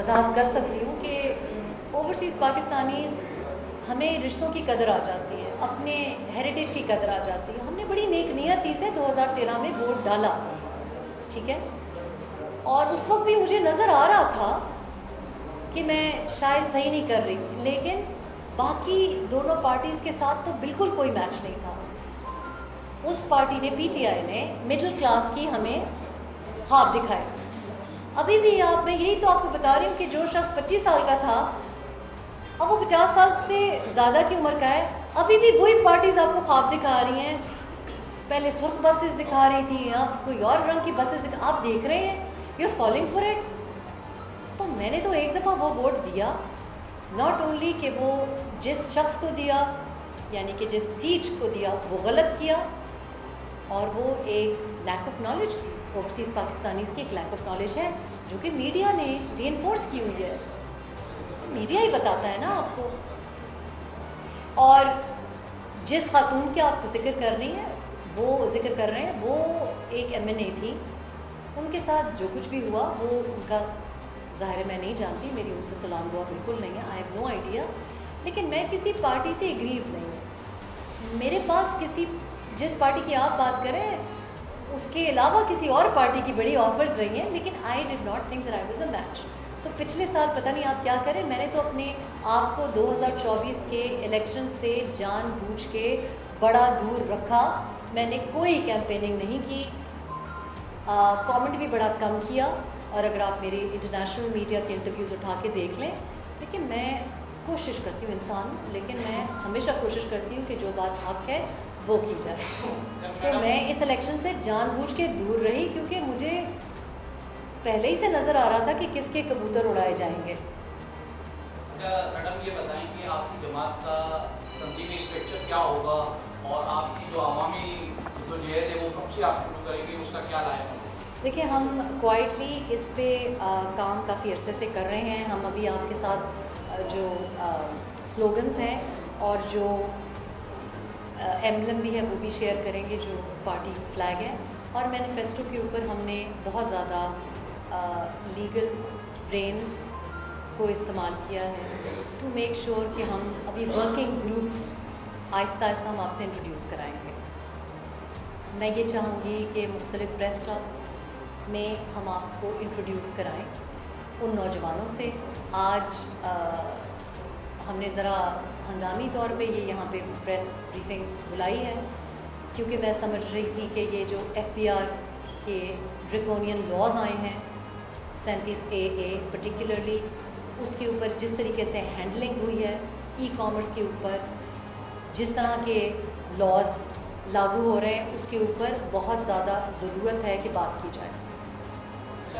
वजाहत कर सकती हूँ कि ओवरसीज़ पाकिस्तानीज़ हमें रिश्तों की कदर आ जाती है, अपने हेरिटेज की कदर आ जाती है। हमने बड़ी नेक नियती से 2013 में वोट डाला, ठीक है, और उस वक्त भी मुझे नज़र आ रहा था कि मैं शायद सही नहीं कर रही, लेकिन बाकी दोनों पार्टीज़ के साथ तो बिल्कुल कोई मैच नहीं था। उस पार्टी ने, पीटीआई ने, मिडिल क्लास की हमें ख्वाब दिखाए। अभी भी मैं यही तो आपको बता रही हूँ कि जो शख्स 25 साल का था, अब वो 50 साल से ज़्यादा की उम्र का है, अभी भी वही पार्टीज़ आपको ख्वाब दिखा रही हैं। पहले सुर्ख बसेस दिखा रही थी, अब कोई और रंग की बसेस आप देख रहे हैं, you are following for it. तो मैंने तो एक दफ़ा वो वोट दिया, नॉट ओनली कि वो जिस शख्स को दिया, यानी कि जिस सीट को दिया वो गलत किया, और वो एक लैक ऑफ नॉलेज थी, ओवरसीज़ पाकिस्तानीज़ की एक लैक ऑफ नॉलेज है जो कि मीडिया ने रीइंफोर्स की हुई है। मीडिया ही बताता है ना आपको। और जिस खातून के आप जिक्र कर रही हैं, वो एक एमएनए थी। उनके साथ जो कुछ भी हुआ वो उनका ज़ाहिर है मैं नहीं जानती, मेरी उनसे सलाम दुआ बिल्कुल नहीं है, आई हैव नो आइडिया। लेकिन मैं किसी पार्टी से एग्रीव नहीं हूँ। मेरे पास जिस पार्टी की आप बात करें उसके अलावा किसी और पार्टी की बड़ी ऑफर्स रही हैं, लेकिन आई did not think that I was a match. तो पिछले साल पता नहीं आप क्या करें, मैंने तो अपने आप को 2024 के इलेक्शन से जानबूझ के बड़ा दूर रखा। मैंने कोई कैंपेनिंग नहीं की, कमेंट भी बड़ा कम किया, और अगर आप मेरे इंटरनेशनल मीडिया के इंटरव्यूज़ उठा के देख लें, देखिए मैं कोशिश करती हूँ इंसान, लेकिन मैं हमेशा कोशिश करती हूँ कि जो बात हक है वो की जाए। तो मैं इस इलेक्शन से जानबूझ के दूर रही, क्योंकि मुझे पहले ही से नज़र आ रहा था कि किसके कबूतर उड़ाए जाएंगे। मैडम ये बताएं कि आपकी जमात का तंजीमी स्ट्रक्चर क्या होगा, और आपकी जो अवामी जो जहद है वो कब से आप शुरू करेंगे, उसका क्या राय है? देखिए, हम क्वाइटली इस पे काम काफ़ी अरसे से कर रहे हैं। हम अभी आपके साथ जो स्लोगन्स हैं और जो एम्बलम भी है वो भी शेयर करेंगे, जो पार्टी फ्लैग है, और मैनिफेस्टो के ऊपर हमने बहुत ज़्यादा लीगल ब्रेन्स को इस्तेमाल किया है टू मेक श्योर कि हम अभी वर्किंग ग्रुप्स आहिस्ता आहिस्ता हम आपसे इंट्रोड्यूस कराएंगे। मैं ये चाहूँगी कि मुख्तलिफ प्रेस क्लब्स में हम आपको इंट्रोड्यूस कराएं उन नौजवानों से। आज हमने ज़रा हंगामी तौर पे ये यहाँ पे प्रेस ब्रीफिंग बुलाई है, क्योंकि मैं समझ रही थी कि ये जो एफबीआर के ड्रैकोनियन लॉज आए हैं 37AA पर्टिकुलरली, उसके ऊपर जिस तरीके से हैंडलिंग हुई है, ई कॉमर्स के ऊपर जिस तरह के लॉज लागू हो रहे हैं, उसके ऊपर बहुत ज़्यादा ज़रूरत है कि बात की जाए।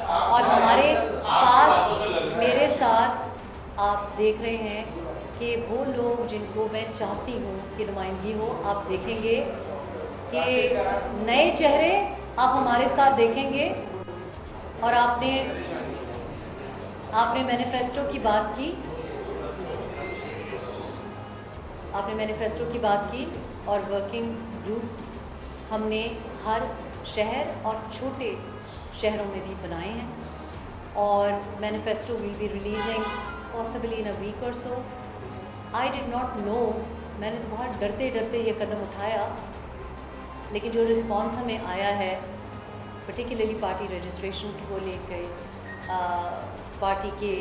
और हमारे पास मेरे साथ आप देख रहे हैं कि वो लोग जिनको मैं चाहती हूँ कि नुमाइंदगी हो, आप देखेंगे कि नए चेहरे आप हमारे साथ देखेंगे। और आपने मैनिफेस्टो की बात की, और वर्किंग ग्रुप हमने हर शहर और छोटे शहरों में भी बनाए हैं, और manifesto will be releasing possibly in a week और so. I did not know, मैंने तो बहुत डरते डरते ये कदम उठाया, लेकिन जो रिस्पांस हमें आया है, पर्टिकुलरली पार्टी रजिस्ट्रेशन को लेकर, पार्टी के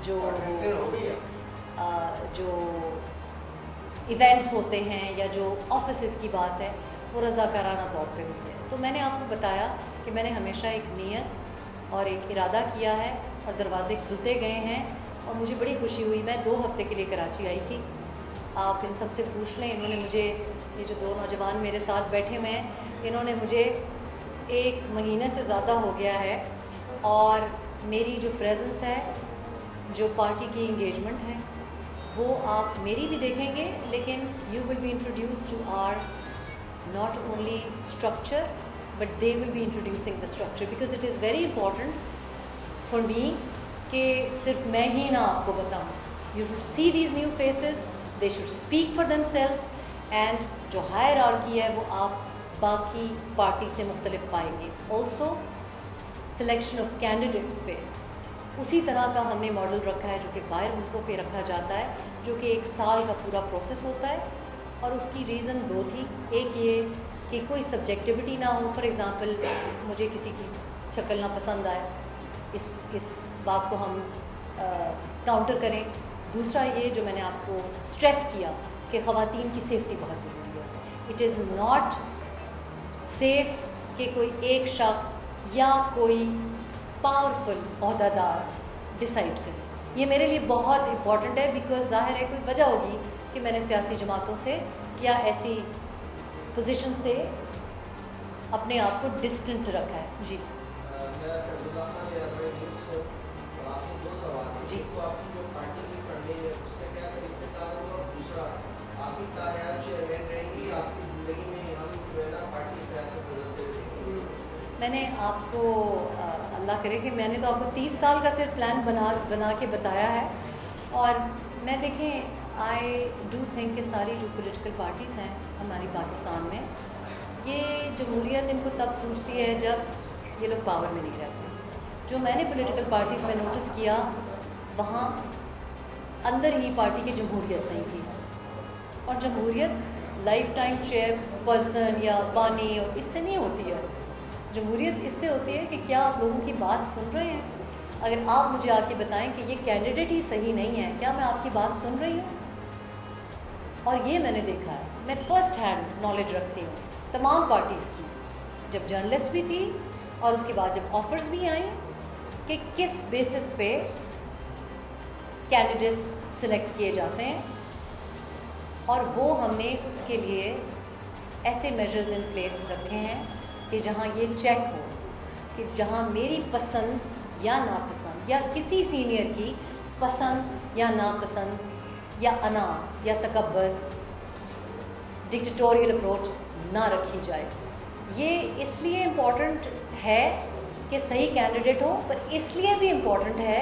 जो इवेंट्स होते हैं या जो ऑफिसेस की बात है, वो रज़ाकाराना तौर पे हुई है। तो मैंने आपको बताया कि मैंने हमेशा एक नीयत और एक इरादा किया है, और दरवाजे खुलते गए हैं, और मुझे बड़ी खुशी हुई। मैं 2 हफ्ते के लिए कराची आई थी, आप इन सब से पूछ लें। इन्होंने मुझे, ये जो 2 नौजवान मेरे साथ बैठे हुए हैं, इन्होंने मुझे 1 महीने से ज़्यादा हो गया है, और मेरी जो प्रेजेंस है, जो पार्टी की इंगेजमेंट है, वो आप मेरी भी देखेंगे, लेकिन you will be introduce to or not only structure, but they will be introducing the structure, because it is very important for me कि सिर्फ मैं ही ना आपको बताऊँ। You should see these new faces, they should speak for themselves, and जो hierarchy है वो आप बाकी पार्टी से मुख्तलिफ पाएंगे। ऑल्सो सिलेक्शन ऑफ कैंडिडेट्स पे उसी तरह का हमने मॉडल रखा है जो कि बाहर मुल्कों पे रखा जाता है, जो कि 1 साल का पूरा प्रोसेस होता है। और उसकी रीज़न 2 थी। एक ये कि कोई सब्जेक्टिविटी ना हो, फॉर एग्ज़ाम्पल मुझे किसी की शक्ल ना पसंद आए, इस बात को हम काउंटर करें। दूसरा ये जो मैंने आपको स्ट्रेस किया कि ख़वातीन की सेफ्टी बहुत ज़रूरी है। इट इज़ नॉट सेफ़ कि कोई एक शख्स या कोई पावरफुल ओहदेदार डिसाइड करे। ये मेरे लिए बहुत इम्पॉर्टेंट है, बिकॉज ज़ाहिर है कोई वजह होगी कि मैंने सियासी जमातों से या ऐसी पोजीशन से अपने आप को डिस्टेंट रखा है। जी जी तो आपकी जो पार्टी की फंडिंग है उसका क्या तरीक़ेकार होगा, और दूसरा आप ही तायार चेयरमैन रहेंगी, आपकी ज़िंदगी में यहाँ भी पहला पार्टी क़यादत बदलते हुए? मैंने आपको अल्लाह करे कि मैंने तो आपको 30 साल का सिर्फ प्लान बना के बताया है। और मैं देखें, आई डू थिंक कि सारी जो पॉलिटिकल पार्टीज़ हैं हमारी पाकिस्तान में, ये जमहूरियत इनको तब सूझती है जब ये लोग पावर में नहीं रहते। जो मैंने पॉलिटिकल पार्टीज़ में नोटिस किया, वहाँ अंदर ही पार्टी की जमहूरियत नहीं थी। और जमहूरियत लाइफ टाइम चेयरपर्सन या बानी और इससे नहीं होती है। जमहूरियत इससे होती है कि क्या आप लोगों की बात सुन रहे हैं। अगर आप मुझे आके बताएं कि ये कैंडिडेट ही सही नहीं है, क्या मैं आपकी बात सुन रही हूँ? और ये मैंने देखा है, मैं फ़र्स्ट हैंड नॉलेज रखती हूँ तमाम पार्टीज़ की, जब जर्नलिस्ट भी थी और उसके बाद जब ऑफ़र्स भी आई कि किस बेसिस पे कैंडिडेट्स सिलेक्ट किए जाते हैं। और वो हमने उसके लिए ऐसे मेजर्स इन प्लेस रखे हैं कि जहाँ ये चेक हो कि जहाँ मेरी पसंद या नापसंद या किसी सीनियर की पसंद या नापसंद या अना या तकब्बर, डिक्टेटोरियल अप्रोच ना रखी जाए। ये इसलिए इम्पॉर्टेंट है कि सही कैंडिडेट हो, पर इसलिए भी इम्पॉर्टेंट है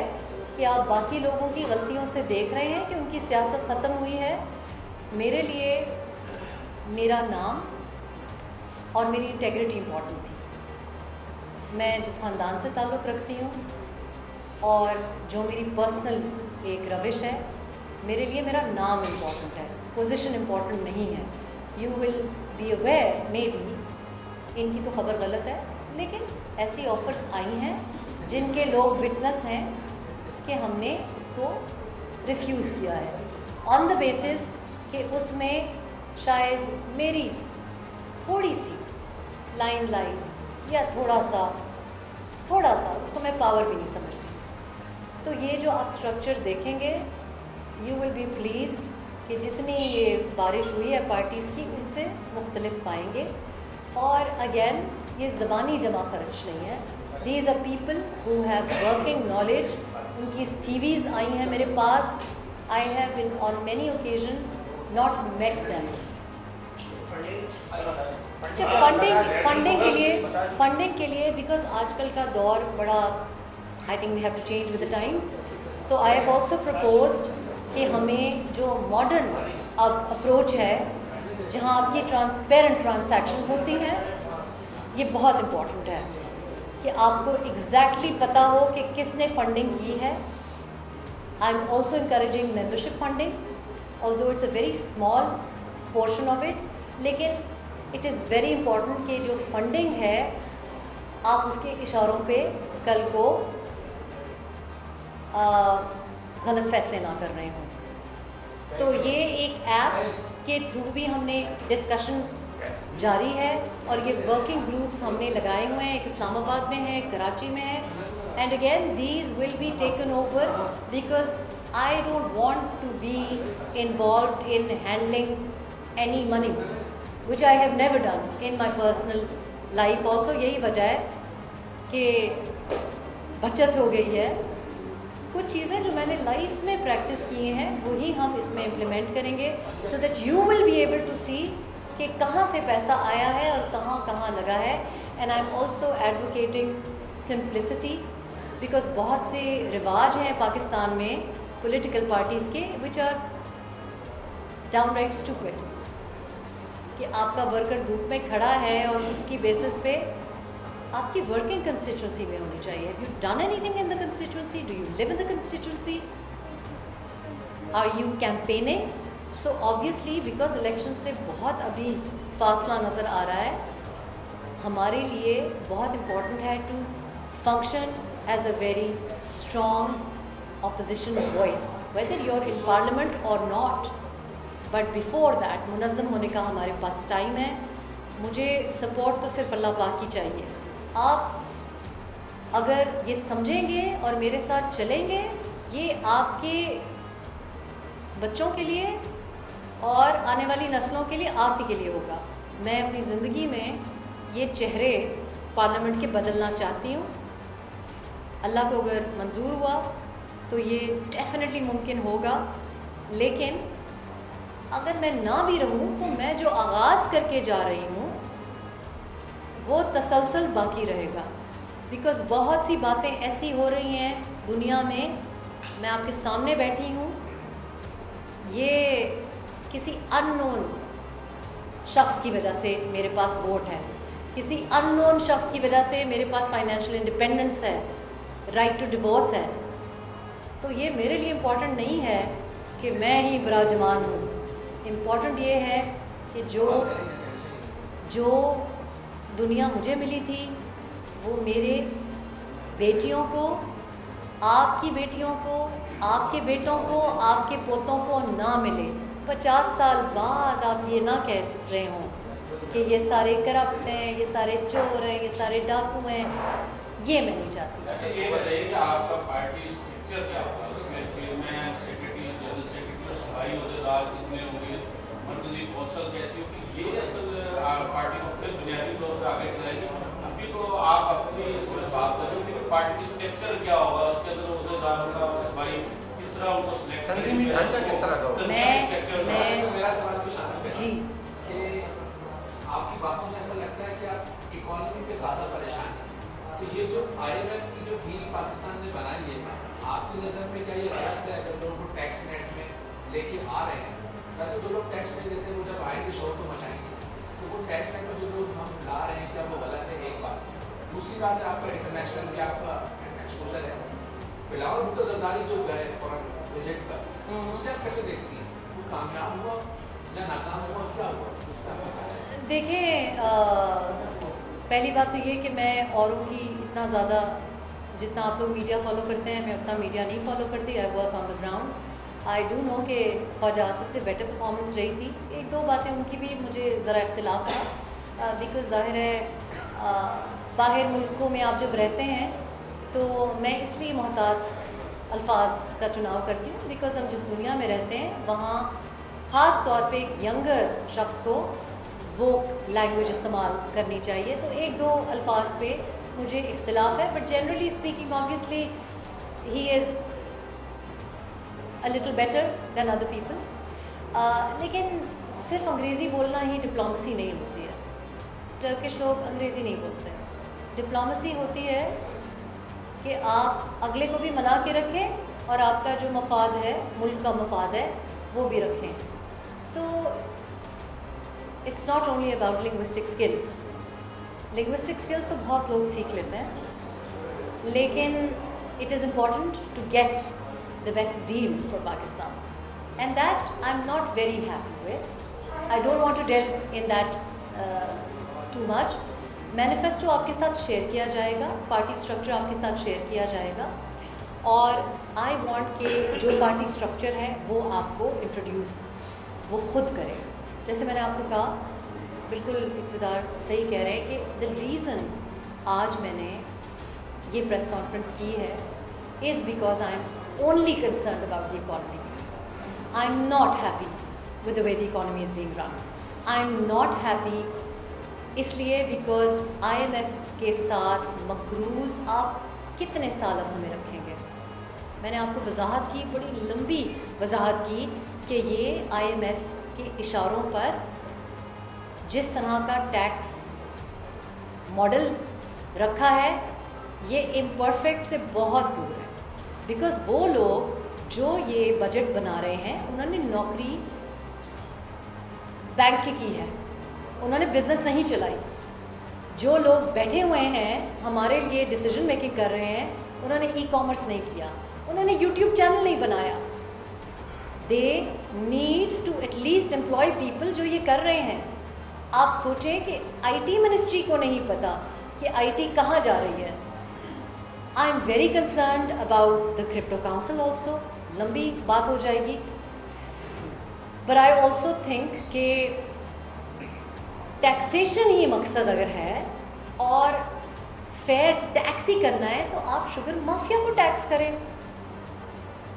कि आप बाकी लोगों की गलतियों से देख रहे हैं कि उनकी सियासत ख़त्म हुई है। मेरे लिए मेरा नाम और मेरी इंटेग्रिटी इम्पॉर्टेंट थी। मैं जिस ख़ानदान से ताल्लुक़ रखती हूँ और जो मेरी पर्सनल एक रविश है, मेरे लिए मेरा नाम इम्पॉर्टेंट है, पोजीशन इम्पॉर्टेंट नहीं है। You will be aware, may be इनकी तो ख़बर गलत है, लेकिन ऐसी ऑफ़र्स आई हैं जिनके लोग विटनेस हैं कि हमने उसको रिफ्यूज़ किया है ऑन द बेसिस कि उसमें शायद मेरी थोड़ी सी लाइमलाइट या थोड़ा सा उसको मैं पावर भी नहीं समझती। तो ये जो आप स्ट्रक्चर देखेंगे, यू विल बी प्लीज्ड कि जितनी ये बारिश हुई है पार्टीज़ की, उनसे मुख्तलिफ पाएंगे। और अगेन, ये ज़बानी जमा खर्च नहीं है। These are people who have working knowledge. उनकी CVs आई हैं मेरे पास। I have in on many occasion not met them. अच्छा, फंडिंग के लिए बिकॉज आजकल का दौर बड़ा, I think we have to change with the times. So I have also proposed कि हमें जो मॉडर्न अब अप्रोच है, जहाँ आपकी ट्रांसपेरेंट ट्रांजैक्शंस होती हैं, ये बहुत इम्पॉर्टेंट है कि आपको एग्जैक्टली पता हो कि किसने फंडिंग की है। I am also encouraging membership funding, although it's a very small portion of it, लेकिन इट इज़ वेरी इम्पॉर्टेंट कि जो फंडिंग है आप उसके इशारों पे कल को गलत फैसले ना कर रहे हों। तो ये एक ऐप के थ्रू भी हमने डिस्कशन जारी है और ये वर्किंग ग्रुप्स हमने लगाए हुए हैं। एक इस्लामाबाद में है, एक कराची में है। And again these will be taken over because I don't want to be involved in handling any money which I have never done in my personal life also. यही वजह है कि बचत हो गई है। कुछ चीज़ें जो मैंने लाइफ में प्रैक्टिस किए हैं वही हम इसमें इम्प्लीमेंट करेंगे, so that you will be able to see कि कहाँ से पैसा आया है और कहाँ कहाँ लगा है। And I am also advocating simplicity, because बहुत से रिवाज हैं पाकिस्तान में पॉलिटिकल पार्टीज़ के विच आर डाउनराइट स्टूपिड, कि आपका वर्कर धूप में खड़ा है और उसकी बेसिस पे आपकी वर्किंग कंस्टिट्यूंसी में होनी चाहिए. Have you done anything in the constituency? Do you live in the constituency? Are you campaigning? So obviously because election से बहुत अभी फासला नज़र आ रहा है, हमारे लिए बहुत इम्पॉर्टेंट है to function as a very strong opposition voice, whether you are in parliament और नॉट. बट बिफोर दैट मुनज़्ज़म होने का हमारे पास टाइम है. मुझे सपोर्ट तो सिर्फ अल्लाह पाक की चाहिए. आप अगर ये समझेंगे और मेरे साथ चलेंगे, ये आपके बच्चों के लिए और आने वाली नस्लों के लिए, आप ही के लिए होगा. मैं अपनी ज़िंदगी में ये चेहरे पार्लियामेंट के बदलना चाहती हूँ. अल्लाह को अगर मंजूर हुआ तो ये डेफिनेटली मुमकिन होगा. लेकिन अगर मैं ना भी रहूँ तो मैं जो आगाज़ करके जा रही हूँ वो तसलसल बाकी रहेगा. बिकॉज़ बहुत सी बातें ऐसी हो रही हैं दुनिया में. मैं आपके सामने बैठी हूँ, ये किसी अननोन शख्स की वजह से मेरे पास वोट है, किसी अननोन शख्स की वजह से मेरे पास फाइनेंशियल इंडिपेंडेंस है, राइट टू डिवोर्स है. तो ये मेरे लिए इम्पॉर्टेंट नहीं है कि मैं ही विराजमान हूँ. इम्पॉर्टेंट ये है कि जो दुनिया मुझे मिली थी वो मेरे बेटियों को, आपकी बेटियों को, आपके बेटों को, आपके पोतों को ना मिले. 50 साल बाद आप ये ना कह रहे हों कि ये सारे करप्ट हैं, ये सारे चोर हैं, ये सारे डाकू हैं. ये मैं नहीं चाहती. अच्छा ये बताइए कि आपका पार्टी स्ट्रक्चर क्या होगा? उसमें चेयरमैन, सेक्रेटरी, जनरल सेक्रेटरी और सफाई अहदेदार कितने होंगे, मरकजी कौंसल कैसी होगी? ये असल पार्टी को फिर बुनियादी तौर पर आगे चलाएगी. अभी तो आप अपनी सिर्फ बात कर सकते हैं पार्टी की स्ट्रक्चर क्या होगा, उसके अंदर अहदेदारों का, सफाई किस तरह उनको सिलेक्ट, तंजीमी ढांचा किस तरह का होगा? मेरा सवाल भी शामिल जी कि आपकी बातों से ऐसा लगता है कि आप इकोनॉमी पे ज़्यादा परेशान हैं. तो ये जो IMF की जो डील पाकिस्तान ने बनाई है, आपकी नज़र में क्या ये गलत है? अगर लोगों को टैक्स नेट में लेके आ रहे हैं, वैसे जो लोग टैक्स नहीं देते वो जब आएंगे शोर तो मचाएंगे, तो वो टैक्स नेट में जो लोग हम ला रहे हैं क्या वो गलत है? एक बात. दूसरी बात है आपका इंटरनेशनल भी आपका एक्सपोजर है. बिलावल भुट्टो जरदारी जो गए फॉरेन विजिट पर, उससे आप कैसे देखती हैं? वो कामयाब हुआ या नाकाम हुआ, क्या हुआ उस पर? देखें, पहली बात तो ये कि मैं औरों की इतना ज़्यादा, जितना आप लोग मीडिया फॉलो करते हैं, मैं उतना मीडिया नहीं फॉलो करती. I work on the ground. I do know कि ख्वाजा आसिफ से बेटर परफॉर्मेंस रही थी. एक दो बातें उनकी भी मुझे ज़रा इख्तिलाफ था, बिकॉज़ ज़ाहिर है बाहर मुल्कों में आप जब रहते हैं तो मैं इसलिए मोहतात अल्फाज का चुनाव करती हूँ बिकॉज़ हम जिस दुनिया में रहते हैं वहाँ ख़ास तौर पे एक यंगर शख्स को वो लैंग्वेज इस्तेमाल करनी चाहिए. तो एक दो अल्फाज पे मुझे इख्तिलाफ है, but generally speaking obviously he is a little better than other people. लेकिन सिर्फ अंग्रेज़ी बोलना ही डिप्लोमेसी नहीं होती है. टर्किश लोग अंग्रेज़ी नहीं बोलते. डिप्लोमेसी होती है कि आप अगले को भी मना के रखें और आपका जो मफाद है, मुल्क का मफाद है, वो भी रखें. तो it's not only about linguistic skills. Linguistic skills तो बहुत लोग सीख लेते हैं, लेकिन it is important to get the best deal for Pakistan, and that I am not very happy with. I don't want to delve in that too much. Manifesto आपके साथ share किया जाएगा, पार्टी स्ट्रक्चर आपके साथ शेयर किया जाएगा, और I want कि जो पार्टी स्ट्रक्चर है वो आपको इंट्रोड्यूस वो खुद करें. जैसे मैंने आपको कहा, बिल्कुल इक़्तिदार सही कह रहे हैं कि द रीज़न आज मैंने ये प्रेस कॉन्फ्रेंस की है is because I am only concerned about the economy. I am not happy with the way the economy is being run. I am not happy इसलिए बिकॉज IMF के साथ मकरूज़ आप कितने साल अब हमें रखेंगे. मैंने आपको वजाहत की, बड़ी लंबी वजाहत की कि ये IMF के इशारों पर जिस तरह का टैक्स मॉडल रखा है ये इम्परफेक्ट से बहुत दूर है. बिकॉज़ वो लोग जो ये बजट बना रहे हैं उन्होंने नौकरी बैंक की है, उन्होंने बिज़नेस नहीं चलाई. जो लोग बैठे हुए हैं हमारे लिए डिसीजन मेकिंग कर रहे हैं, उन्होंने ई कॉमर्स नहीं किया, उन्होंने यूट्यूब चैनल नहीं बनाया। They need to at least employ people जो ये कर रहे हैं। आप सोचें कि आईटी मिनिस्ट्री को नहीं पता कि आईटी कहाँ जा रही है। I am very concerned about the crypto council also, लंबी बात हो जाएगी। बट आई ऑल्सो थिंक कि टैक्सेशन ही मकसद अगर है और फेयर टैक्स ही करना है तो आप शुगर माफिया को टैक्स करें।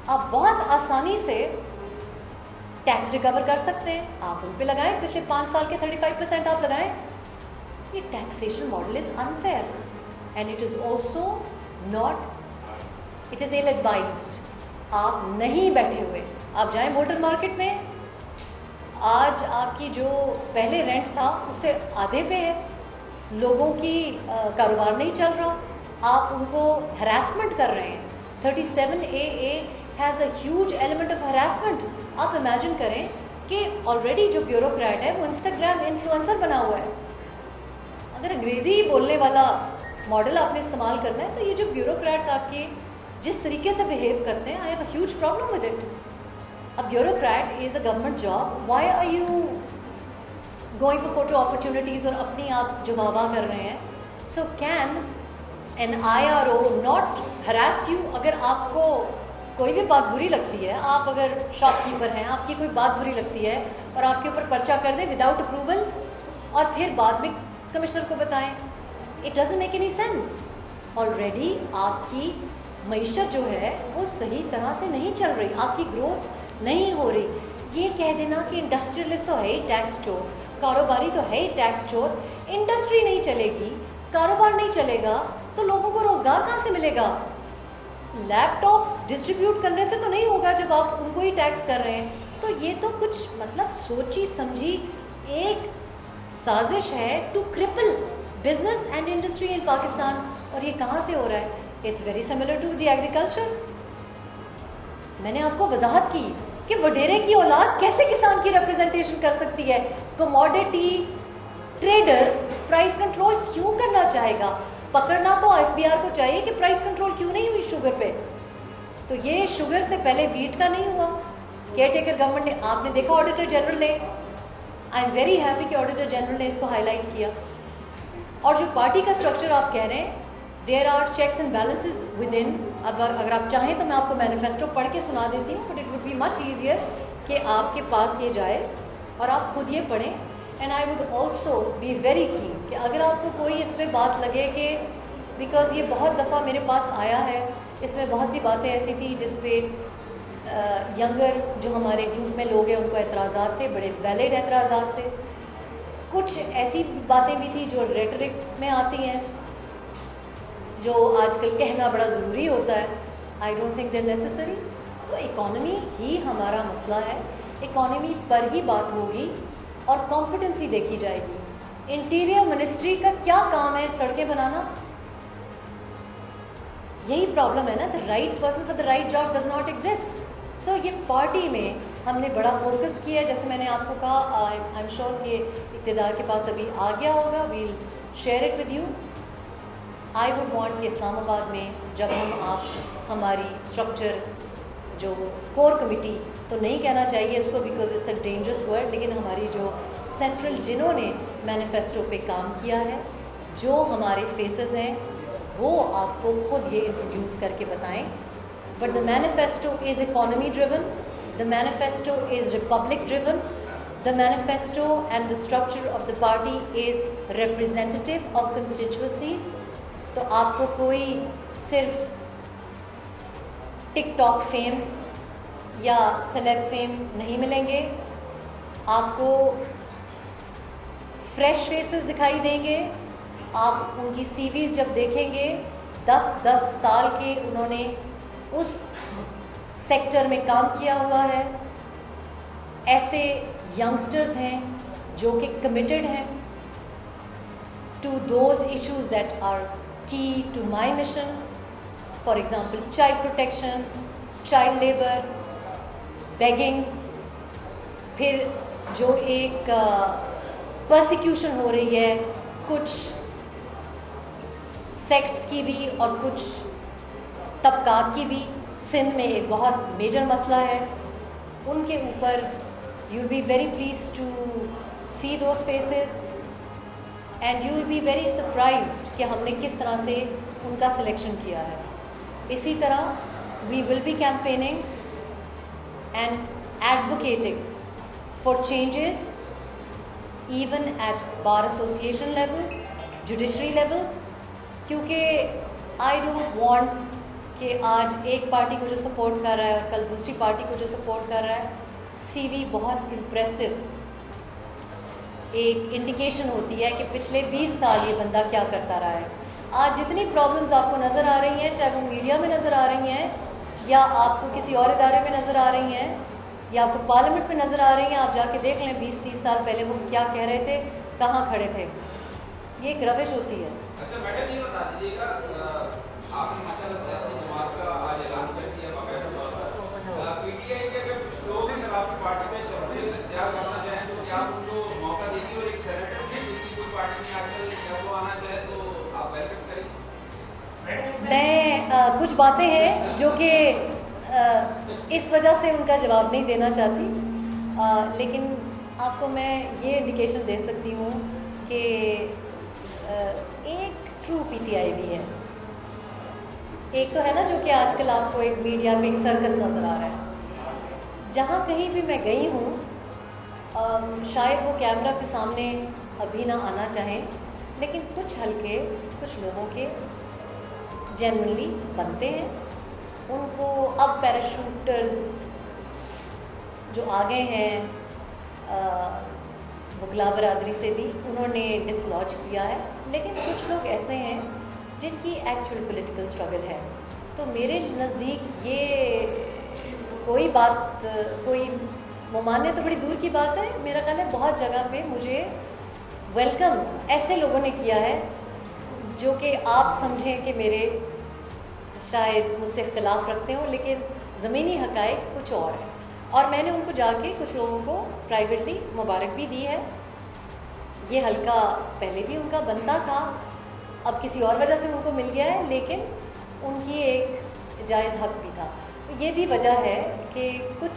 आप बहुत आसानी से टैक्स रिकवर कर सकते हैं, आप उन पे लगाएं, पिछले 5 साल के 35% आप लगाएं। ये taxation model is unfair and it is also not, it is ill advised. आप नहीं बैठे हुए, आप जाएं मोटर मार्केट में, आज आपकी जो पहले रेंट था उससे आधे पे है, लोगों की कारोबार नहीं चल रहा, आप उनको हरासमेंट कर रहे हैं। 37AA has a huge element of harassment. आप इमेजिन करें कि ऑलरेडी जो ब्यूरोक्रेट है वो इंस्टाग्राम इन्फ्लुएंसर बना हुआ है। अगर अंग्रेज़ी बोलने वाला मॉडल आपने इस्तेमाल करना है तो ये जो ब्यूरोक्रेट्स आपके जिस तरीके से बिहेव करते हैं, I have a huge problem with it. A bureaucrat is a government job. Why are you going for photo opportunities और अपनी आप जो वाह कर रहे हैं? So can an IRO not harass you? अगर आपको कोई भी बात बुरी लगती है, आप अगर शॉपकीपर हैं, आपकी कोई बात बुरी लगती है और आपके ऊपर पर्चा कर दें विदाउट अप्रूवल और फिर बाद में कमिश्नर को बताएं, it doesn't make any sense. Already आपकी मईशत जो है वो सही तरह से नहीं चल रही, आपकी ग्रोथ नहीं हो रही। ये कह देना कि इंडस्ट्रियलिस्ट तो है ही टैक्स चोर, कारोबारी तो है ही टैक्स चोर, इंडस्ट्री नहीं चलेगी, कारोबार नहीं चलेगा तो लोगों को रोज़गार कहाँ से मिलेगा? लैपटॉप्स डिस्ट्रीब्यूट करने से तो नहीं होगा जब आप उनको ही टैक्स कर रहे हैं। तो ये तो कुछ मतलब सोची समझी एक साजिश है to cripple business and industry in Pakistan. और ये कहाँ से हो रहा है? It's very similar to the agriculture. मैंने आपको वजाहत की कि वडेरे की औलाद कैसे किसान की रिप्रेजेंटेशन कर सकती है। कमोडिटी ट्रेडर प्राइस कंट्रोल क्यों करना चाहेगा? पकड़ना तो एफबीआर को चाहिए कि प्राइस कंट्रोल क्यों नहीं हुई शुगर पे। तो ये शुगर से पहले वीट का नहीं हुआ। केयर टेकर गवर्नमेंट ने, आपने देखा ऑडिटर जनरल ने, आई एम वेरी हैप्पी कि ऑडिटर जनरल ने इसको हाईलाइट किया। और जो पार्टी का स्ट्रक्चर आप कह रहे हैं, there are checks and balances within. अब अगर आप चाहें तो मैं आपको मैनिफेस्टो पढ़ के सुना देती हूँ, but it would be much easier कि आपके पास ये जाए और आप खुद ये पढ़ें। And I would also be very keen कि अगर आपको कोई इसमें बात लगे कि बिकॉज ये बहुत दफ़ा मेरे पास आया है, इसमें बहुत सी बातें ऐसी थी जिस पे यंगर जो हमारे ग्रुप में लोग हैं उनको एतराज़ात थे, बड़े वैलिड एतराज़ात थे। कुछ ऐसी बातें भी थी जो रेटरिक में आती हैं, जो आजकल कहना बड़ा ज़रूरी होता है। I don't think they're necessary. तो इकॉनमी ही हमारा मसला है, इकॉनमी पर ही बात होगी और कॉम्पिटेंसी देखी जाएगी। इंटीरियर मिनिस्ट्री का क्या काम है? सड़कें बनाना। यही प्रॉब्लम है ना, the right person for the right job does not exist. So ये पार्टी में हमने बड़ा फोकस किया, जैसे मैंने आपको कहा, आई एम श्योर कि इक़्तिदार के पास अभी आ गया होगा, we'll share it with you. I would want कि इस्लामाबाद में जब आप हमारी स्ट्रक्चर जो कोर कमेटी तो नहीं कहना चाहिए इसको because it's a dangerous word, लेकिन हमारी जो सेंट्रल जिन्होंने मैनिफेस्टो पे काम किया है, जो हमारे फेसेस हैं, वो आपको खुद ये इंट्रोड्यूस करके बताएं। But the manifesto is economy driven, the manifesto is Republic driven, the manifesto and the structure of the party is representative of constituencies. तो आपको कोई सिर्फ टिकटॉक फेम या सेलेब फेम नहीं मिलेंगे, आपको फ्रेश फेसेस दिखाई देंगे। आप उनकी सीवीज़ जब देखेंगे, 10-10 साल के उन्होंने उस सेक्टर में काम किया हुआ है। ऐसे यंगस्टर्स हैं जो कि कमिटेड हैं to those issues that are key to my mission. For example child protection, child labour, begging, फिर जो एक परसिक्यूशन हो रही है कुछ सेक्ट्स की भी और कुछ तबकात की भी सिंध में एक बहुत मेजर मसला है, उनके ऊपर you will be very pleased to see those faces and you will be very surprised कि हमने किस तरह से उनका सिलेक्शन किया है। इसी तरह we will be campaigning and advocating for changes even at bar association levels, judiciary levels, क्योंकि I don't want कि आज एक पार्टी को जो सपोर्ट कर रहा है और कल दूसरी पार्टी को जो सपोर्ट कर रहा है, CV बहुत इम्प्रेसिव एक इंडिकेशन होती है कि पिछले 20 साल ये बंदा क्या करता रहा है। आज जितनी प्रॉब्लम्स आपको नज़र आ रही हैं, चाहे वो मीडिया में नज़र आ रही हैं या आपको किसी और इदारे में नज़र आ रही हैं या आपको पार्लियामेंट में नज़र आ रही हैं, आप जाके देख लें 20-30 साल पहले वो क्या कह रहे थे, कहाँ खड़े थे। ये एक रविश होती है। अच्छा मैडम, ये बता दीजिएगा, आपने माशाल्लाह सियासी जमात का आज ऐलान कर दिया बाकायदा तौर पर। पीटीआई के अगर कुछ लोग हैं जब आपसे पार्टी में शपथ इख्तियार करना चाहें तो क्या आप उनको मौका देंगे? और एक सेनेटर है जिनकी कोई पार्टी में आजकल जब वो आना चाहे तो आप वेलकम करेंगे? मैं कुछ बातें हैं जो कि इस वजह से उनका जवाब नहीं देना चाहती, लेकिन आपको मैं ये इंडिकेशन दे सकती हूँ कि एक ट्रू पीटीआई भी है। एक तो है ना जो कि आजकल आपको एक मीडिया में एक सर्कस नज़र आ रहा है। जहाँ कहीं भी मैं गई हूँ, शायद वो कैमरा के सामने अभी ना आना चाहें, लेकिन कुछ हल्के कुछ लोगों के जेन्युइनली बनते हैं। उनको अब पैराशूटर्स जो आ गए हैं वकला बरादरी से भी उन्होंने डिसलॉज किया है, लेकिन कुछ लोग ऐसे हैं जिनकी एक्चुअल पॉलिटिकल स्ट्रगल है। तो मेरे नज़दीक ये कोई बात, कोई मुमाने तो बड़ी दूर की बात है। मेरा ख्याल है बहुत जगह पे मुझे वेलकम ऐसे लोगों ने किया है जो कि आप समझें कि मेरे शायद मुझसे इख्तिलाफ़ रखते हों, लेकिन ज़मीनी हक़ाइक़ कुछ और है। और मैंने उनको जाके कुछ लोगों को प्राइवेटली मुबारक भी दी है। ये हल्का पहले भी उनका बनता था, अब किसी और वजह से उनको मिल गया है, लेकिन उनकी एक जायज़ हक़ भी था। तो ये भी वजह है कि कुछ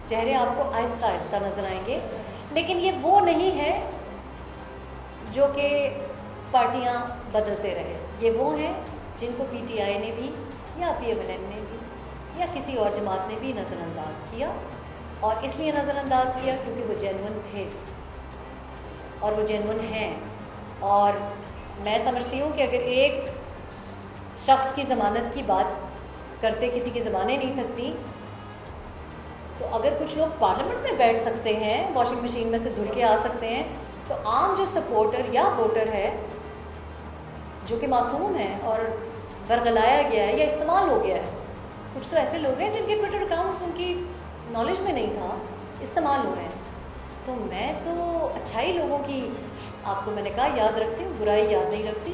चेहरे आपको आहिस्ता आहिस्ता नज़र आएंगे, लेकिन ये वो नहीं है जो कि पार्टियाँ बदलते रहे। ये वो हैं जिनको पीटीआई ने भी या PMLN ने भी या किसी और जमात ने भी नज़रअंदाज किया, और इसलिए नज़रअंदाज किया क्योंकि वो जेन्युइन थे और वो जेन्युइन हैं। और मैं समझती हूँ कि अगर एक शख्स की ज़मानत की बात करते किसी की ज़बानें नहीं थकती, तो अगर कुछ लोग पार्लियामेंट में बैठ सकते हैं, वॉशिंग मशीन में से धुल के आ सकते हैं, तो आम जो सपोर्टर या वोटर है जो कि मासूम है और वर्गलाया गया है या इस्तेमाल हो गया है, कुछ तो ऐसे लोग हैं जिनके ट्विटर अकाउंट्स उनकी नॉलेज में नहीं था, इस्तेमाल हुए हैं। तो मैं तो अच्छाई लोगों की, आपको मैंने कहा, याद रखती हूँ, बुराई याद नहीं रखती।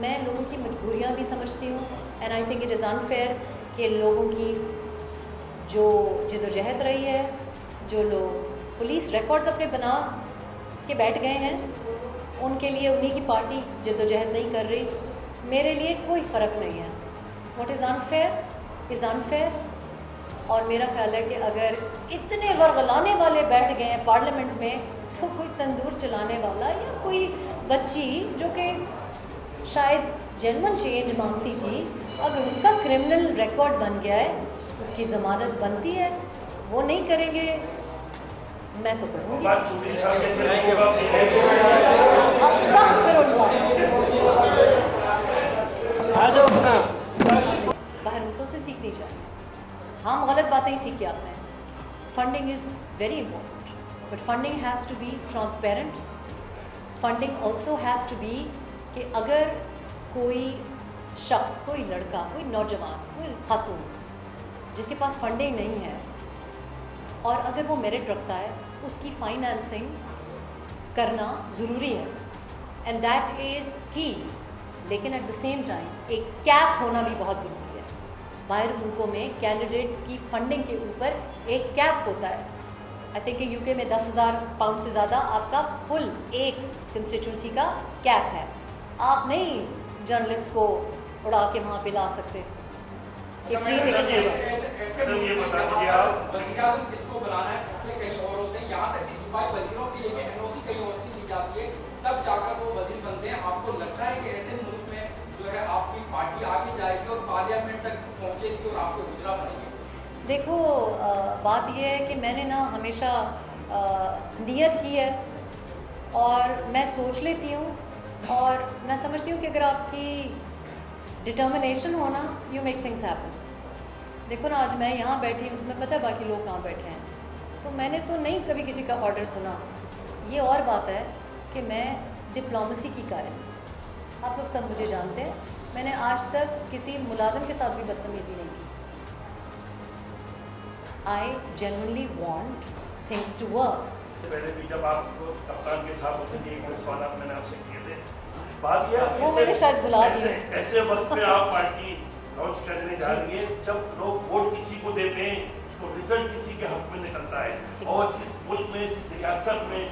मैं लोगों की मजबूरियाँ भी समझती हूँ, and I think it is unfair कि लोगों की जो जिदोजहद रही है, जो लोग पुलिस रिकॉर्ड्स अपने बना के बैठ गए हैं, उनके लिए उन्हीं की पार्टी जद्दोजहद नहीं कर रही। मेरे लिए कोई फ़र्क नहीं है। What is unfair is unfair. और मेरा ख्याल है कि अगर इतने वर्गलाने वाले बैठ गए हैं पार्लियामेंट में, तो कोई तंदूर चलाने वाला या कोई बच्ची जो कि शायद जेन्युइन चेंज मांगती थी, अगर उसका क्रिमिनल रिकॉर्ड बन गया है, उसकी ज़मानत बनती है, वो नहीं करेंगे, मैं तो करूँगी। बाहर मुल्कों से सीखनी चाहिए। हम गलत बातें ही सीख के आते हैं। Funding is very important, but funding has to be transparent. Funding also has to be कि अगर कोई शख्स, कोई लड़का, कोई नौजवान, कोई खातून जिसके पास फंडिंग नहीं है और अगर वो मेरिट रखता है, उसकी फाइनेंसिंग करना ज़रूरी है, एंड दैट इज़ की। लेकिन एट द सेम टाइम एक कैप होना भी बहुत ज़रूरी है। बाहर मुल्कों में कैंडिडेट्स की फंडिंग के ऊपर एक कैप होता है। आई थिंक कि यूके में 10,000 पाउंड से ज़्यादा आपका फुल एक कंस्टिट्यूंसी का कैप है। आप नहीं जर्नलिस्ट को उड़ा के वहाँ पे ला सकते कि फ्री टिकट्स हो जाए। ऐसे तो ये बता दीजिए आप वज़ीर-ए-आज़म किसको बनाना है, फैसले कहीं और होते हैं, यहाँ तक कि सूबाई वज़ीरों के लिए एनओसी कहीं और से ली जाती है, तब जाकर वो वज़ीर बनते हैं। आपको लगता है कि ऐसे मुल्क में जो है आपकी पार्टी आगे जाएगी और पार्लियामेंट तक पहुँचेगी और आपको गुजरा बनेगी? देखो बात यह है कि मैंने ना हमेशा नियत की है और मैं सोच लेती हूँ और मैं समझती हूँ कि अगर आपकी डिटर्मिनेशन हो ना, यू मेक थिंग्स हैपन। देखो ना, आज मैं यहाँ बैठी हूँ, तुम्हें पता है बाकी लोग कहाँ बैठे हैं, तो मैंने तो नहीं कभी किसी का ऑर्डर सुना। ये और बात है कि मैं डिप्लोमेसी की कायल, आप लोग सब मुझे जानते हैं, मैंने आज तक किसी मुलाजिम के साथ भी बदतमीज़ी नहीं की। I genuinely want things to work. पहले भी जब आप कप्तान के साथ होते थे, एक सवाल मैंने आपसे किए थे, बात यह वो मैंने शायद भुला दिया। ऐसे वक्त पे आप पार्टी लॉन्च करने जा रही है जब लोग वोट किसी को देते हैं तो रिजल्ट किसी के हक में निकलता है, और जिस मुल्क में, जिस रियासत में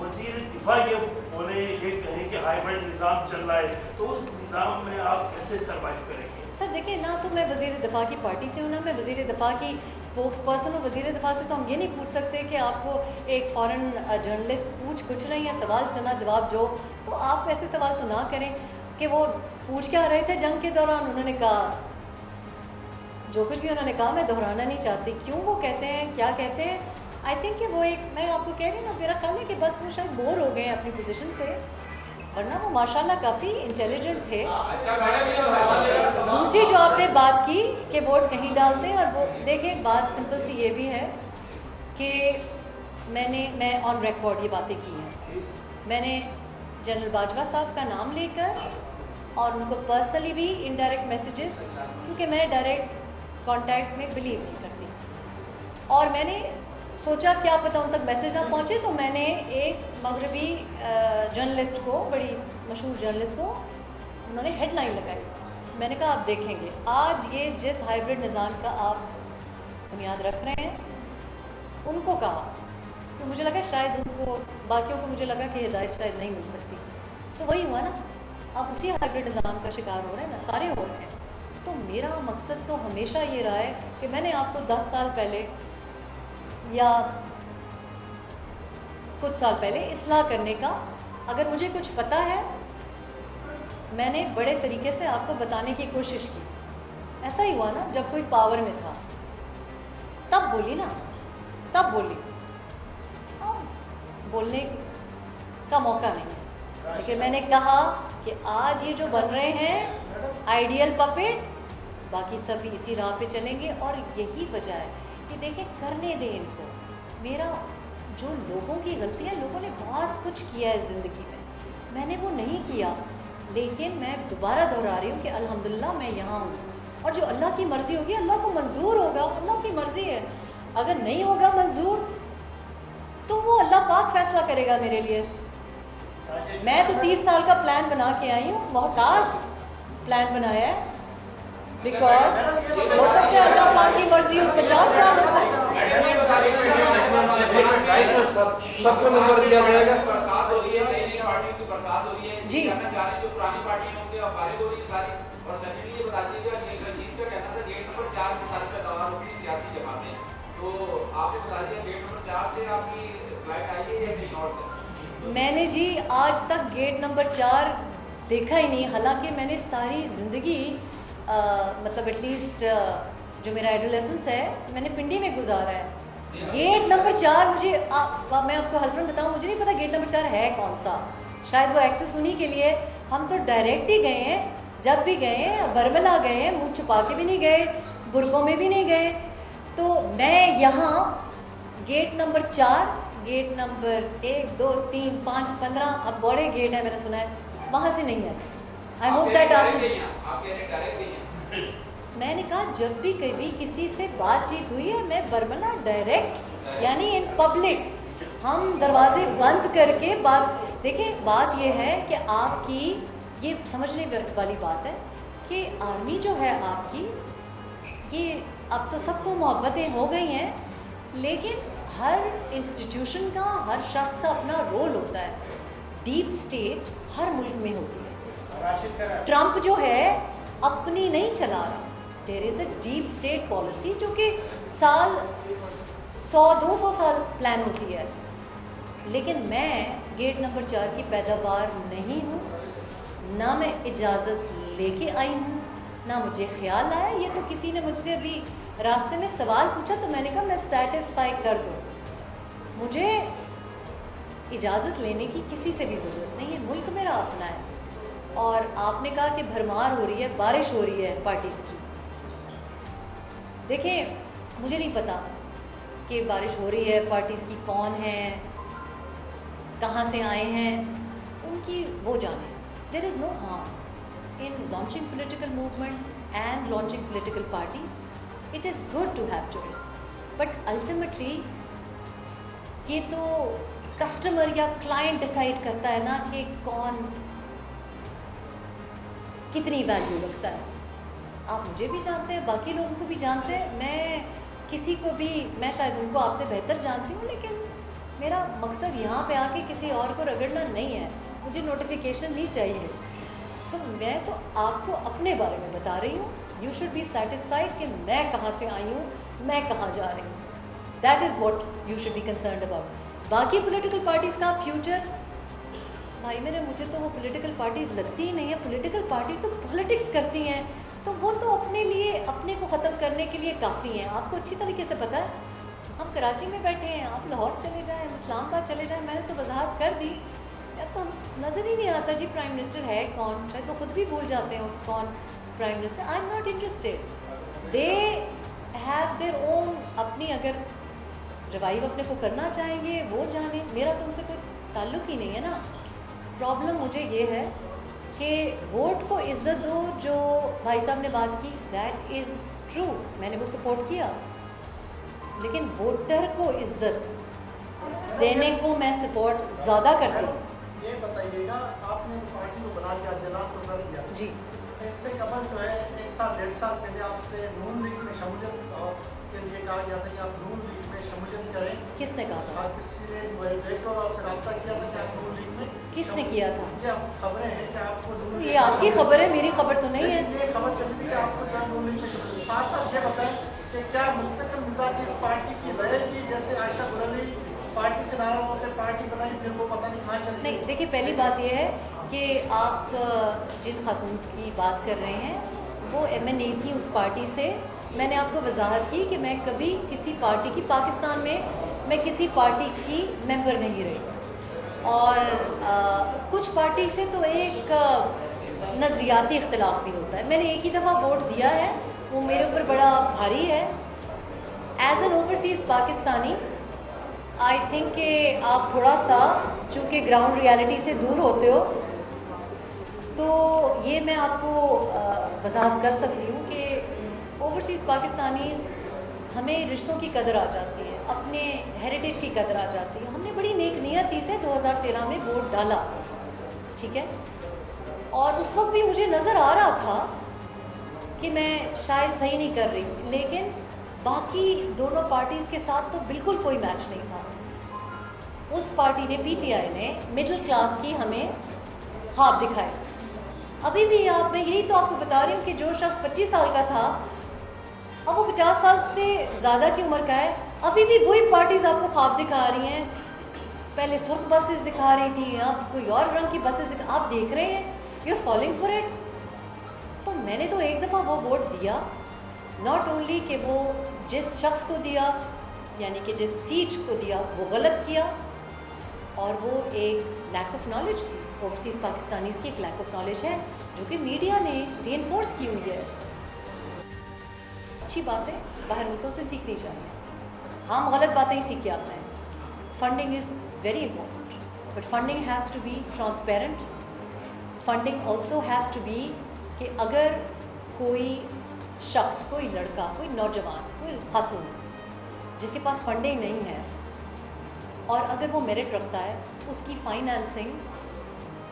वजीर दिफा ये बोले, ये कहें कि हाइब्रिड निज़ाम चल रहा है, तो उस निज़ाम में आप कैसे सर्वाइव करेंगे? सर देखिए ना, तो मैं वज़ीर दिफा की पार्टी से हूँ ना, मैं वज़ीर दिफा की स्पोक्स पर्सन हूँ। वज़ीर दिफा से तो हम ये नहीं पूछ सकते कि आपको एक फ़ॉरेन जर्नलिस्ट पूछ कुछ नहीं है, सवाल चना जवाब जो, तो आप ऐसे सवाल तो ना करें कि वो पूछ क्या रहे थे जंग के दौरान। उन्होंने कहा जो कुछ भी उन्होंने कहा, मैं दोहराना नहीं चाहती क्यों वो कहते हैं, क्या कहते हैं। आई थिंक कि वो एक, मैं आपको कह रही हूँ ना, मेरा ख्याल है कि बस वो शायद बोर हो गए हैं अपनी पोजीशन से, वरना वो माशाल्लाह काफ़ी इंटेलिजेंट थे। दूसरी जो आपने बात की कि वोट कहीं डालते हैं, और वो देखें, बात सिंपल सी ये भी है कि मैं ऑन रिकॉर्ड ये बातें की हैं। मैंने जनरल बाजवा साहब का नाम लेकर और उनको पर्सनली भी इनडायरेक्ट मैसेजेस, क्योंकि मैं डायरेक्ट कांटेक्ट में बिलीव नहीं करती, और मैंने सोचा क्या पता उन तक मैसेज ना पहुंचे, तो मैंने एक मगरबी जर्नलिस्ट को, बड़ी मशहूर जर्नलिस्ट को, उन्होंने हेडलाइन लगाई। मैंने कहा आप देखेंगे आज ये जिस हाइब्रिड निज़ाम का आप बुनियाद रख रहे हैं, उनको कहा, तो मुझे लगा शायद उनको, बाकियों को मुझे लगा कि हिदायत शायद नहीं मिल सकती, तो वही हुआ ना, आप उसी हाइब्रिड निज़ाम का शिकार हो रहे हैं ना, सारे हो रहे हैं। तो मेरा मकसद तो हमेशा ये रहा है कि मैंने आपको 10 साल पहले या कुछ साल पहले इस्लाह करने का, अगर मुझे कुछ पता है, मैंने बड़े तरीके से आपको बताने की कोशिश की। ऐसा ही हुआ ना, जब कोई पावर में था तब बोली ना, तब बोली, अब बोलने का मौका नहीं है। लेकिन मैंने कहा कि आज ये जो बन रहे हैं आइडियल पपेट, बाकी सब भी इसी राह पे चलेंगे, और यही वजह है कि देखें, करने दें इनको। मेरा जो लोगों की गलती है, लोगों ने बहुत कुछ किया है ज़िंदगी में, मैंने वो नहीं किया, लेकिन मैं दोबारा दोहरा रही हूँ कि अल्हम्दुलिल्लाह मैं यहाँ हूँ, और जो अल्लाह की मर्ज़ी होगी, अल्लाह को मंजूर होगा, अल्लाह की मर्ज़ी है। अगर नहीं होगा मंजूर, तो वो अल्लाह पाक फैसला करेगा मेरे लिए। मैं तो 30 साल का प्लान बना के आई हूँ, बहुत प्लान बनाया है, बिकॉज हो सकता है अल्लाह पाक की मर्जी हो 50 साल हो जाए। सबको नंबर दिया जाएगा। बरसात हो रही है, नई नई पार्टी की बरसात हो रही है जी, जो पुरानी पार्टी होंगे अब फारिग हो रही है सारी। और सेकेंडली ये बता दीजिएगा, शेख रशीद का कहना था गेट नंबर 4 के साथ पैदावार होगी सियासी जमातें, तो आपने बता दिया गेट नंबर 4 से आपकी फ्लाइट आई है या कहीं और से? मैंने जी आज तक गेट नंबर 4 देखा ही नहीं, हालांकि मैंने सारी ज़िंदगी मतलब एटलीस्ट जो मेरा एडोलेसेंस है, मैंने पिंडी में गुजारा है। गेट नंबर 4 मुझे मैं आपको हल्फन बताऊँ, मुझे नहीं पता गेट नंबर 4 है कौन सा, शायद वो एक्सेस उन्हीं के लिए। हम तो डायरेक्ट ही गए हैं, जब भी गए हैं बरमला गए हैं, मुँह छुपा के भी नहीं गए, बुरकों में भी नहीं गए। तो मैं यहाँ गेट नंबर 4, गेट नंबर 1, 2, 3, 5, 15, अब बड़े गेट है मैंने सुना है, वहाँ से नहीं है। I hope that answer. मैंने कहा जब भी कभी किसी से बातचीत हुई है, मैं बरमला डायरेक्ट, यानी इन पब्लिक, हम दरवाजे बंद करके बात। देखिए बात यह है कि आपकी ये समझने वाली बात है कि आर्मी जो है आपकी, ये अब तो सबको मोहब्बतें हो गई हैं, लेकिन हर इंस्टीट्यूशन का, हर शख्स का अपना रोल होता है। डीप स्टेट हर मुल्क में होती है, ट्रंप जो है अपनी नहीं चला रहा, there is a deep state policy जो कि साल 100-200 साल प्लान होती है। लेकिन मैं गेट नंबर 4 की पैदावार नहीं हूँ, ना मैं इजाज़त लेके आई हूँ, ना मुझे ख्याल आया। ये तो किसी ने मुझसे अभी रास्ते में सवाल पूछा तो मैंने कहा मैं सेटिस्फाई कर दूँ, मुझे इजाज़त लेने की किसी से भी ज़रूरत नहीं है, मुल्क मेरा अपना है। और आपने कहा कि भरमार हो रही है, बारिश हो रही है पार्टीज़ की। देखें, मुझे नहीं पता कि बारिश हो रही है पार्टीज़ की, कौन है, कहाँ से आए हैं, उनकी वो जाने। There is no harm in launching political movements and launching political parties. It is good to have choice, but ultimately ये तो कस्टमर या क्लाइंट डिसाइड करता है ना कि कौन कितनी वैल्यू रखता है। आप मुझे भी जानते हैं, बाकी लोगों को भी जानते हैं, मैं किसी को भी, मैं शायद उनको आपसे बेहतर जानती हूँ, लेकिन मेरा मकसद यहाँ पे आके किसी और को रगड़ना नहीं है, मुझे नोटिफिकेशन नहीं चाहिए। तो मैं तो आपको अपने बारे में बता रही हूँ, यू शुड बी सेटिस्फाइड कि मैं कहाँ से आई हूँ, मैं कहाँ जा रही हूँ। That is what you should be concerned about. बाकी पॉलिटिकल पार्टीज़ का फ्यूचर, भाई मेरे, मुझे तो वो पॉलिटिकल पार्टीज़ लगती ही नहीं है। पॉलिटिकल पार्टीज़ तो पॉलिटिक्स करती हैं, तो वो तो अपने लिए, अपने को ख़त्म करने के लिए काफ़ी हैं। आपको अच्छी तरीके से पता है, हम कराची में बैठे हैं, आप लाहौर चले जाएं, इस्लामाबाद चले जाएं, मैंने तो वजाहत कर दी। या तो नज़र ही नहीं आता जी प्राइम मिनिस्टर है कौन, शायद वो खुद भी भूल जाते हो कि कौन prime minister. I am not interested, they have their own अपनी, अगर रिवाइव अपने को करना चाहेंगे वो जाने, मेरा तो उनसे कोई ताल्लुक़ ही नहीं है ना। प्रॉब्लम मुझे ये है कि वोट को इज़्ज़त दो, जो भाई साहब ने बात की, दैट इज़ ट्रू, मैंने वो सपोर्ट किया, लेकिन वोटर को इज़्ज़त देने को मैं सपोर्ट ज़्यादा करती हूँ। ये बताइएगा, आपने पार्टी को बना दिया, जलाल तो कर दिया जी, इससे कबल जो है 1 साल 1.5 साल पहले आपसे नून लीग में शमूलियत के लिए कहा गया था कि आप नून लीग में शमूलियत करें। किसने कहा था? किसी ने डायरेक्टर आपसे रब्ता किया था कि आप नून लीग में, किसने किया था? ये खबरें हैं कि आपको नून, ये आपकी खबर है, मेरी खबर तो नहीं है। ये खबर चली थी कि आपको क्या नून लीग में शमूलियत। साथ साथ ये बताएं कि क्या मुस्तकिल मिजाज इस पार्टी की रहेगी, जैसे आयशा गुलाली पार्टी से नाराज होकर पार्टी बनाई, फिर वो पता नहीं कहाँ चली? नहीं, देखिए, पहली बात यह है कि आप जिन खातून की बात कर रहे हैं वो MNA थी उस पार्टी से। मैंने आपको वजाहत की कि मैं कभी किसी पार्टी की, पाकिस्तान में मैं किसी पार्टी की मेंबर नहीं रही, और कुछ पार्टी से तो एक नज़रियाती इख्तलाफ भी होता है। मैंने एक ही दफ़ा वोट दिया है, वो मेरे ऊपर बड़ा भारी है। As an overseas Pakistani, I think कि आप थोड़ा सा चूँकि ग्राउंड रियलिटी से दूर होते हो, तो ये मैं आपको वजाहत कर सकती हूँ कि ओवरसीज़ पाकिस्तानीज़, हमें रिश्तों की कदर आ जाती है, अपने हेरिटेज की कदर आ जाती है। हमने बड़ी नेक नियती से 2013 में वोट डाला, ठीक है, और उस वक्त भी मुझे नज़र आ रहा था कि मैं शायद सही नहीं कर रही, लेकिन बाकी दोनों पार्टीज़ के साथ तो बिल्कुल कोई मैच नहीं था। उस पार्टी ने, PTI ने, मिडिल क्लास की हमें ख्वाब दिखाए। अभी भी आप, मैं यही तो आपको बता रही हूँ कि जो शख्स 25 साल का था, अब वो 50 साल से ज़्यादा की उम्र का है, अभी भी वही पार्टीज़ आपको ख्वाब दिखा रही हैं। पहले सुर्ख बसेस दिखा रही थी, अब कोई और रंग की बसेस दिखा, आप देख रहे हैं, you are following for it. तो मैंने तो एक दफ़ा वो वोट दिया, नॉट ओनली कि वो जिस शख्स को दिया, यानी कि जिस सीट को दिया वो गलत किया, और वो एक लैक ऑफ नॉलेज थी, ओवरसीज़ पाकिस्तानीज़ की एक लैक ऑफ नॉलेज है, जो कि मीडिया ने रीइंफोर्स की हुई है। अच्छी बातें बाहर मुल्कों से सीखनी चाहिए, हम गलत बातें ही सीख के आते हैं। Funding is very important, but funding has to be transparent. Funding also has to be कि अगर कोई शख्स, कोई लड़का, कोई नौजवान, कोई खातून जिसके पास फंडिंग नहीं है और अगर वो मेरिट रखता है, उसकी फाइनेंसिंग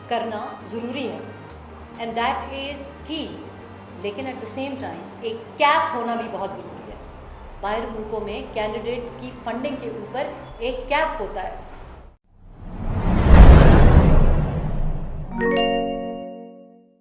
करना ज़रूरी है, एंड दैट इज़ की। लेकिन एट द सेम टाइम एक कैप होना भी बहुत ज़रूरी है। बाहर मुल्कों में कैंडिडेट्स की फंडिंग के ऊपर एक कैप होता है।